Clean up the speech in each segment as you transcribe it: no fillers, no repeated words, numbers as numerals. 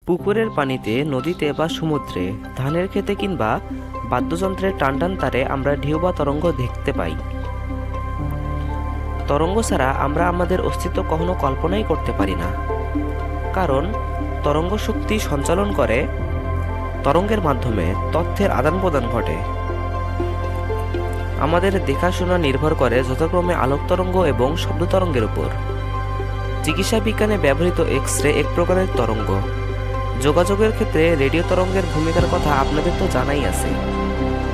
পুকুরের পানিতে, নদীতে বা সমুদ্রে, ধানের ক্ষেতে কিংবা বাদ্যযন্ত্রের টানটান তারে আমরা ঢেউ বা তরঙ্গ দেখতে পাই। তরঙ্গ ছাড়া আমরা আমাদের অস্তিত্ব কখনো কল্পনাই করতে পারি না, কারণ তরঙ্গ শক্তি সঞ্চালন করে তরঙ্গের মাধ্যমে তথ্যের আদান প্রদান ঘটে। আমাদের দেখাশোনা নির্ভর করে যথাক্রমে আলোক তরঙ্গ এবং শব্দ তরঙ্গের উপর। চিকিৎসা বিজ্ঞানে ব্যবহৃত এক্স-রে এক প্রকারের তরঙ্গ। যোগাযোগের ক্ষেত্রে রেডিও তরঙ্গের ভূমিকার কথা আপনাদের তো জানাই আছে।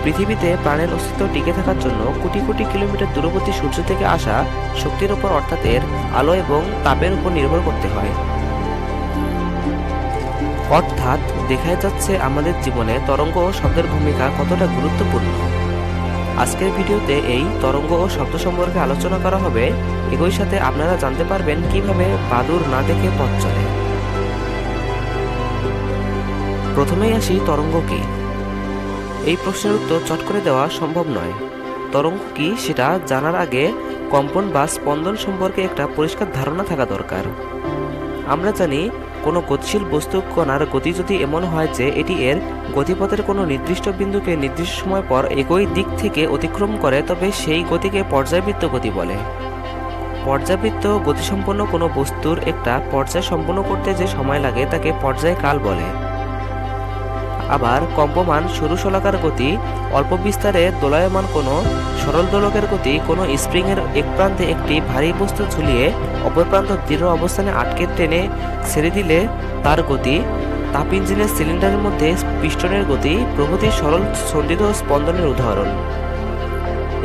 পৃথিবীতে প্রাণের অস্তিত্ব টিকে থাকার জন্য কোটি কোটি কিলোমিটার দূরবর্তী সূর্য থেকে আসা শক্তির উপর, অর্থাৎ এর আলো এবং তাপের উপর নির্ভর করতে হয়। অর্থাৎ দেখা যাচ্ছে আমাদের জীবনে তরঙ্গ ও শব্দের ভূমিকা কতটা গুরুত্বপূর্ণ। আজকের ভিডিওতে এই তরঙ্গ ও শব্দ সম্পর্কে আলোচনা করা হবে। একই সাথে আপনারা জানতে পারবেন কিভাবে বাদুড় না দেখে পথ চলে। প্রথমেই আসি, তরঙ্গ কি? এই প্রশ্নের উত্তর চট করে দেওয়া সম্ভব নয়। তরঙ্গ কি সেটা জানার আগে কম্পন বা স্পন্দন সম্পর্কে একটা পরিষ্কার ধারণা থাকা দরকার। আমরা জানি কোনো গতিশীল বস্তু কণার গতি যদি এমন হয় যে এটি এর গতিপথের কোনো নির্দিষ্ট বিন্দুকে নির্দিষ্ট সময় পর একই দিক থেকে অতিক্রম করে, তবে সেই গতিকে পর্যায়বৃত্ত গতি বলে। পর্যায়বৃত্ত গতিসম্পন্ন কোনো বস্তুর একটা পর্যায় সম্পন্ন করতে যে সময় লাগে তাকে পর্যায়কাল বলে। আবার কম্পমান সরু শলাকার গতি, অল্প বিস্তারে দোলায়মান কোনো সরল দোলকের গতি, কোনো স্প্রিংয়ের এক প্রান্তে একটি ভারী বস্তু ঝুলিয়ে অপর প্রান্ত দৃঢ় অবস্থানে আটকে টেনে ছেড়ে দিলে তার গতি, তাপ ইঞ্জিনের সিলিন্ডারের মধ্যে পিস্টনের গতি প্রভৃতি সরল সন্ধিত স্পন্দনের উদাহরণ।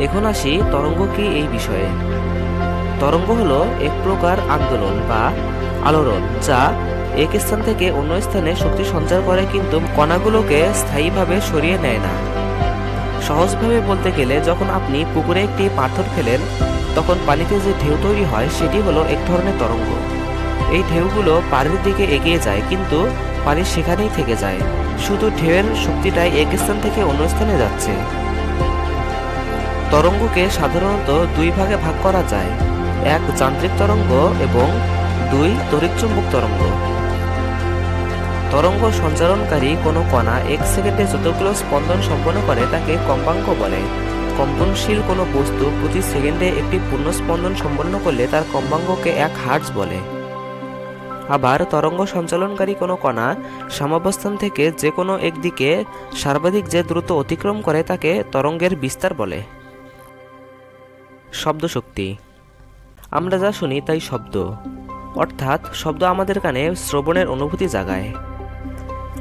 এখন আসি, তরঙ্গ কি এই বিষয়ে। তরঙ্গ হলো এক প্রকার আন্দোলন বা আলোড়ন, যা এক স্থান থেকে অন্য স্থানে শক্তি সঞ্চার করে কিন্তু কণাগুলোকে স্থায়ীভাবে সরিয়ে নেয় না। সহজভাবে বলতে গেলে, যখন আপনি পুকুরে একটি পাথর ফেলেন তখন পানিতে যে ঢেউ তৈরি হয় সেটি হলো এক ধরনের তরঙ্গ। এই ঢেউগুলো পানির দিকে এগিয়ে যায় কিন্তু পানি সেখানেই থেকে যায়, শুধু ঢেউয়ের শক্তিটাই এক স্থান থেকে অন্য স্থানে যাচ্ছে। তরঙ্গকে সাধারণত দুই ভাগে ভাগ করা যায়, এক যান্ত্রিক তরঙ্গ এবং দুই তড়িৎচুম্বক তরঙ্গ। তরঙ্গ সঞ্চারণকারী কোনো কণা এক সেকেন্ডে যতগুলো স্পন্দন সম্পন্ন করে তাকে কম্পাঙ্ক বলে। কম্পনশীল কোনো বস্তু প্রতি সেকেন্ডে একটি পূর্ণ স্পন্দন সম্পন্ন করলে তার কম্পাঙ্ককে 1 হার্টজ বলে। আবার তরঙ্গ সঞ্চালনকারী কোনো কণা সাম্যাবস্থান থেকে যে কোনো একদিকে সর্বাধিক যে দ্রুত অতিক্রম করে তাকে তরঙ্গের বিস্তার বলে। শব্দ শক্তি। আমরা যা শুনি তাই শব্দ, অর্থাৎ শব্দ আমাদের কানে শ্রবণের অনুভূতি জাগায়।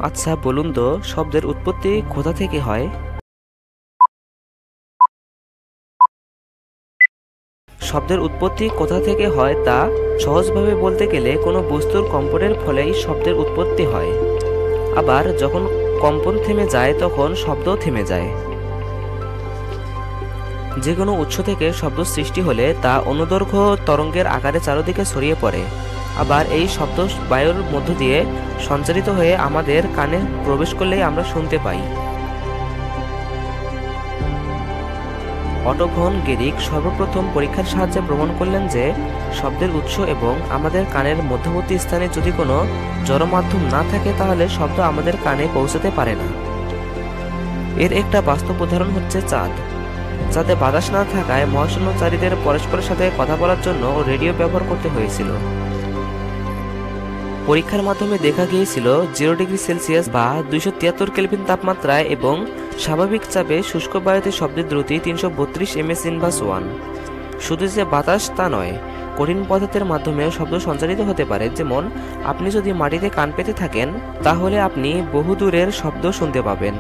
আচ্ছা বলুন তো, শব্দের উৎপত্তি কোথা থেকে হয়? শব্দের উৎপত্তি কোথা থেকে হয় তা সহজভাবে বলতে গেলে কোনো বস্তুর কম্পনের ফলেই শব্দের উৎপত্তি হয়। আবার যখন কম্পন থেমে যায় তখন শব্দও থেমে যায়। যে কোনো উৎস থেকে শব্দ সৃষ্টি হলে তা অনুদৈর্ঘ্য তরঙ্গের আকারে চারদিকে ছড়িয়ে পড়ে। আবার এই শব্দ বায়ুর মধ্য দিয়ে সঞ্চারিত হয়ে আমাদের কানে প্রবেশ করলেই আমরা শুনতে পাই। অটো ভন গেরিক সর্বপ্রথম পরীক্ষার সাহায্যে প্রমাণ করলেন যে শব্দের উৎস এবং আমাদের কানের মধ্যবর্তী স্থানে যদি কোনো জড় মাধ্যম না থাকে তাহলে শব্দ আমাদের কানে পৌঁছাতে পারে না। এর একটা বাস্তব উদাহরণ হচ্ছে চাঁদ। চাঁদে বাতাস না থাকায় মহাশূন্যচারীদের পরস্পরের সাথে কথা বলার জন্য রেডিও ব্যবহার করতে হয়েছিল। পরীক্ষার মাধ্যমে দেখা গিয়েছিল 0 ডিগ্রি সেলসিয়াস বা 273 কেলভিন তাপমাত্রায় এবং স্বাভাবিক চাপে শুষ্ক বায়ুতে শব্দের দ্রুতি 332 ms/1। শুধু যে বাতাস তা নয়, কঠিন পদার্থের মাধ্যমেও শব্দ সঞ্চারিত হতে পারে। যেমন আপনি যদি মাটিতে কান পেতে থাকেন তাহলে আপনি বহু দূরের শব্দ শুনতে পাবেন।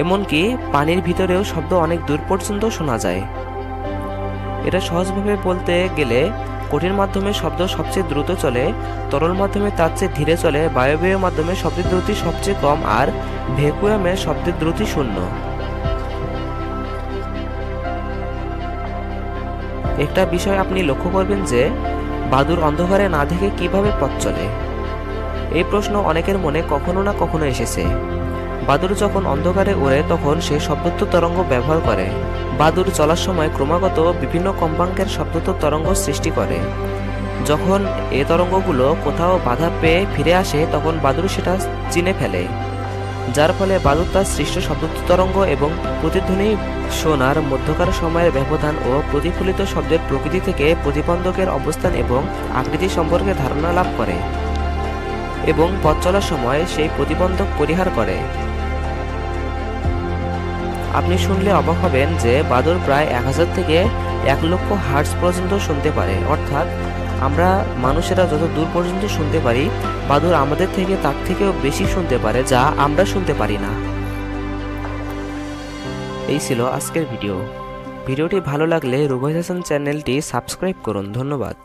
এমনকি পানির ভিতরেও শব্দ অনেক দূর পর্যন্ত শোনা যায়। এটা সহজভাবে বলতে গেলে, কঠিন মাধ্যমে শব্দ সবচেয়ে দ্রুত চলে, তরল মাধ্যমে তার চেয়ে ধীরে চলে, বায়বীয় মাধ্যমে শব্দের দ্রুতি সবচেয়ে কম, আর ভ্যাকুয়ামে শব্দের দ্রুতি 0। একটা বিষয় আপনি লক্ষ্য করবেন যে বাদুড় অন্ধকারে না দেখে কিভাবে পথ চলে। এই প্রশ্ন অনেকের মনে কখনো না কখনো এসেছে। বাদুড় যখন অন্ধকারে ওড়ে তখন সে শব্দত্ব তরঙ্গ ব্যবহার করে। বাদুড় চলার সময় ক্রমাগত বিভিন্ন কম্পাঙ্কের শব্দত্ব তরঙ্গ সৃষ্টি করে। যখন এ তরঙ্গগুলো কোথাও বাধা পেয়ে ফিরে আসে তখন বাদুড় সেটা চিনে ফেলে, যার ফলে বাদুড় তার সৃষ্ট শব্দ তরঙ্গ এবং প্রতিধ্বনি শোনার মধ্যকার সময়ের ব্যবধান ও প্রতিফলিত শব্দের প্রকৃতি থেকে প্রতিবন্ধকের অবস্থান এবং আকৃতি সম্পর্কে ধারণা লাভ করে এবং পথ চলার সময় সেই প্রতিবন্ধক পরিহার করে। আপনি শুনলে অবাক হবেন যে বাদুড় প্রায় 1000 থেকে 1,00,000 হার্টজ পর্যন্ত শুনতে পারে, অর্থাৎ আমরা মানুষেরা যত দূর পর্যন্ত শুনতে পারি বাদুড় আমাদের থেকে তার থেকেও বেশি শুনতে পারে, যা আমরা শুনতে পারি না। এই ছিল আজকের ভিডিওটি ভালো লাগলে রুবাইস হাসান চ্যানেলটি সাবস্ক্রাইব করুন। ধন্যবাদ।